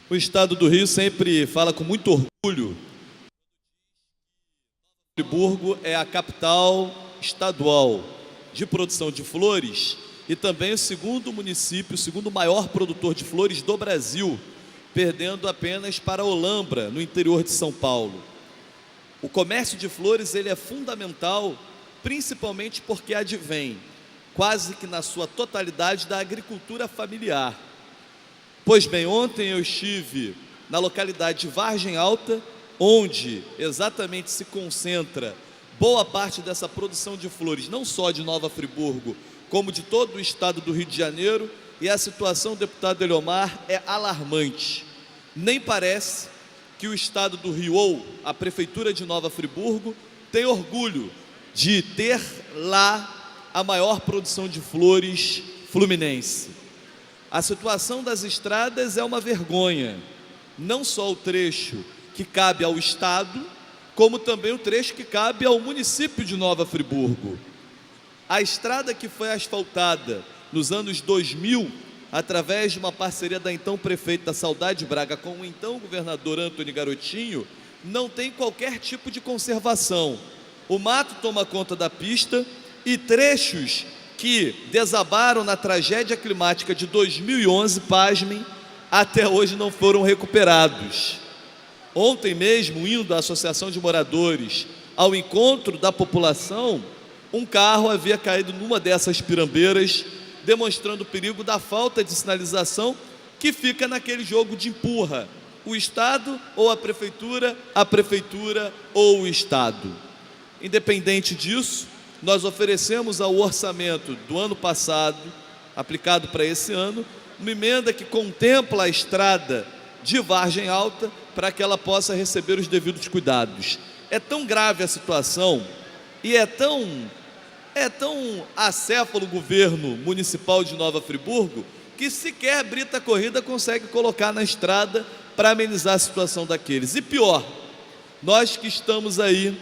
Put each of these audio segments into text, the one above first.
O Estado do Rio sempre fala com muito orgulho. Friburgo é a capital estadual de produção de flores e também o segundo município, o segundo maior produtor de flores do Brasil, perdendo apenas para Olambra, no interior de São Paulo. O comércio de flores ele é fundamental, principalmente porque advém, quase que na sua totalidade, da agricultura familiar. Pois bem, ontem eu estive na localidade de Vargem Alta, onde exatamente se concentra boa parte dessa produção de flores, não só de Nova Friburgo, como de todo o estado do Rio de Janeiro, e a situação, deputado Eliomar, é alarmante. Nem parece que o estado do Rio ou a prefeitura de Nova Friburgo tem orgulho de ter lá a maior produção de flores fluminense. A situação das estradas é uma vergonha, não só o trecho que cabe ao estado, como também o trecho que cabe ao município de Nova Friburgo. A estrada que foi asfaltada nos anos 2000, através de uma parceria da então prefeita Saudade Braga com o então governador Antony Garotinho, não tem qualquer tipo de conservação. O mato toma conta da pista e trechos que desabaram na tragédia climática de 2011, pasmem, até hoje não foram recuperados. Ontem mesmo, indo à Associação de Moradores ao encontro da população, um carro havia caído numa dessas pirambeiras, demonstrando o perigo da falta de sinalização que fica naquele jogo de empurra, o Estado ou a Prefeitura ou o Estado. Independente disso, nós oferecemos ao orçamento do ano passado, aplicado para esse ano, uma emenda que contempla a estrada de Vargem Alta para que ela possa receber os devidos cuidados. É tão grave a situação e é tão acéfalo o governo municipal de Nova Friburgo que sequer Brita Corrida consegue colocar na estrada para amenizar a situação daqueles. E pior, nós que estamos aí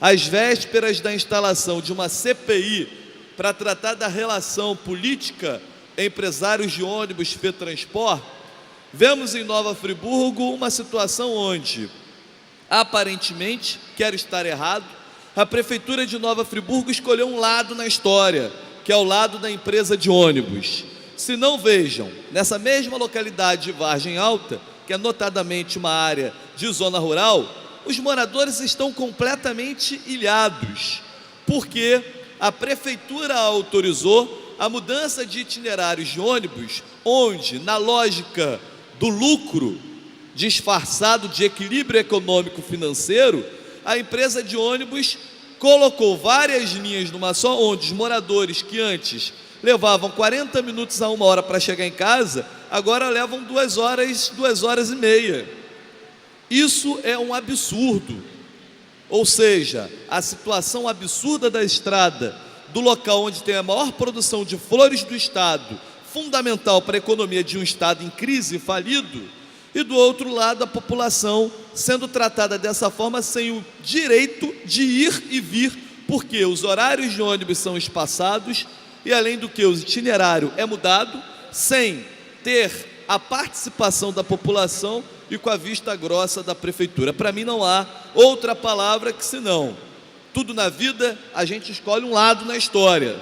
às vésperas da instalação de uma CPI para tratar da relação política empresários de ônibus FETransport, vemos em Nova Friburgo uma situação onde, aparentemente, quero estar errado, a Prefeitura de Nova Friburgo escolheu um lado na história, que é o lado da empresa de ônibus. Se não, vejam, nessa mesma localidade de Vargem Alta, que é notadamente uma área de zona rural, os moradores estão completamente ilhados, porque a Prefeitura autorizou a mudança de itinerários de ônibus, onde, na lógica do lucro disfarçado de equilíbrio econômico-financeiro, a empresa de ônibus colocou várias linhas numa só, onde os moradores que antes levavam 40 minutos a 1 hora para chegar em casa, agora levam 2 horas, 2 horas e meia. Isso é um absurdo, ou seja, a situação absurda da estrada, do local onde tem a maior produção de flores do estado, fundamental para a economia de um estado em crise e falido, e do outro lado a população sendo tratada dessa forma sem o direito de ir e vir, porque os horários de ônibus são espaçados e além do que o itinerário é mudado, sem ter a participação da população e com a vista grossa da Prefeitura. Para mim não há outra palavra que senão, tudo na vida a gente escolhe um lado na história.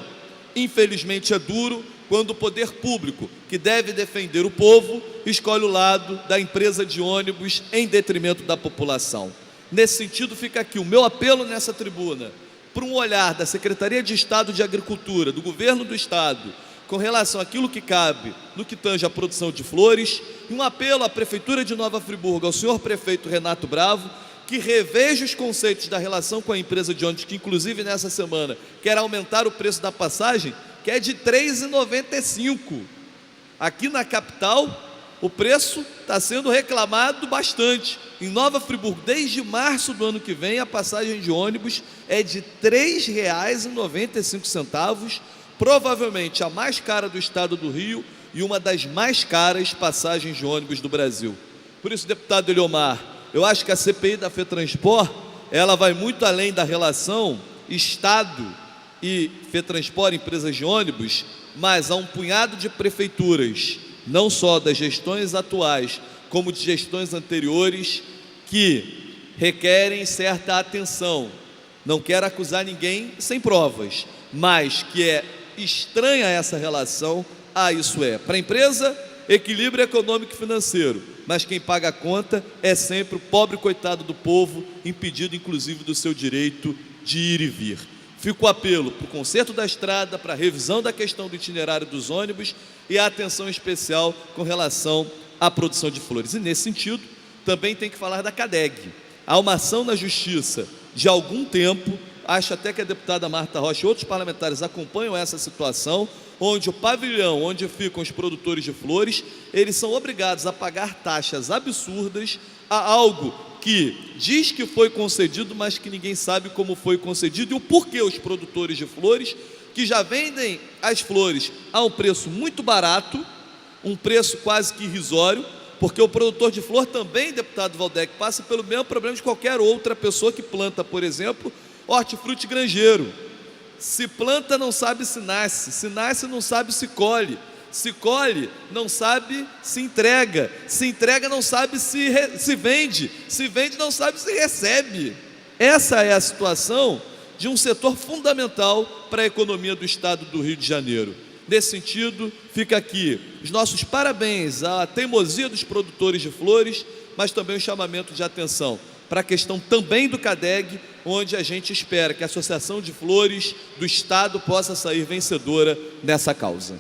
Infelizmente é duro quando o poder público, que deve defender o povo, escolhe o lado da empresa de ônibus em detrimento da população. Nesse sentido, fica aqui o meu apelo nessa tribuna, para um olhar da Secretaria de Estado de Agricultura, do Governo do Estado, com relação àquilo que cabe no que tange a produção de flores, e um apelo à Prefeitura de Nova Friburgo, ao senhor prefeito Renato Bravo, que reveja os conceitos da relação com a empresa de ônibus, que inclusive nessa semana quer aumentar o preço da passagem, que é de R$ 3,95. Aqui na capital, o preço está sendo reclamado bastante. Em Nova Friburgo, desde março do ano que vem, a passagem de ônibus é de R$ 3,95, provavelmente a mais cara do estado do Rio e uma das mais caras passagens de ônibus do Brasil. Por isso, deputado Eliomar, eu acho que a CPI da FETransport, ela vai muito além da relação Estado e FETransport, empresas de ônibus, mas há um punhado de prefeituras, não só das gestões atuais, como de gestões anteriores, que requerem certa atenção. Não quero acusar ninguém sem provas, mas que é estranha essa relação. Isso é, para a empresa, equilíbrio econômico e financeiro, mas quem paga a conta é sempre o pobre coitado do povo, impedido inclusive do seu direito de ir e vir. Fica o apelo para o conserto da estrada, para a revisão da questão do itinerário dos ônibus e a atenção especial com relação à produção de flores. E nesse sentido, também tem que falar da CADEG. Há uma ação na Justiça de algum tempo, acho até que a deputada Marta Rocha e outros parlamentares acompanham essa situação, onde o pavilhão onde ficam os produtores de flores, eles são obrigados a pagar taxas absurdas a algo que diz que foi concedido, mas que ninguém sabe como foi concedido e o porquê os produtores de flores, que já vendem as flores a um preço muito barato, um preço quase que irrisório, porque o produtor de flor também, deputado Valdec, passa pelo mesmo problema de qualquer outra pessoa que planta, por exemplo, hortifruti granjeiro. Se planta, não sabe se nasce não sabe se colhe não sabe se entrega não sabe se vende não sabe se recebe. Essa é a situação de um setor fundamental para a economia do estado do Rio de Janeiro. Nesse sentido, fica aqui os nossos parabéns à teimosia dos produtores de flores, mas também um chamamento de atenção para a questão também do CADEG, onde a gente espera que a Associação de Flores do Estado possa sair vencedora nessa causa.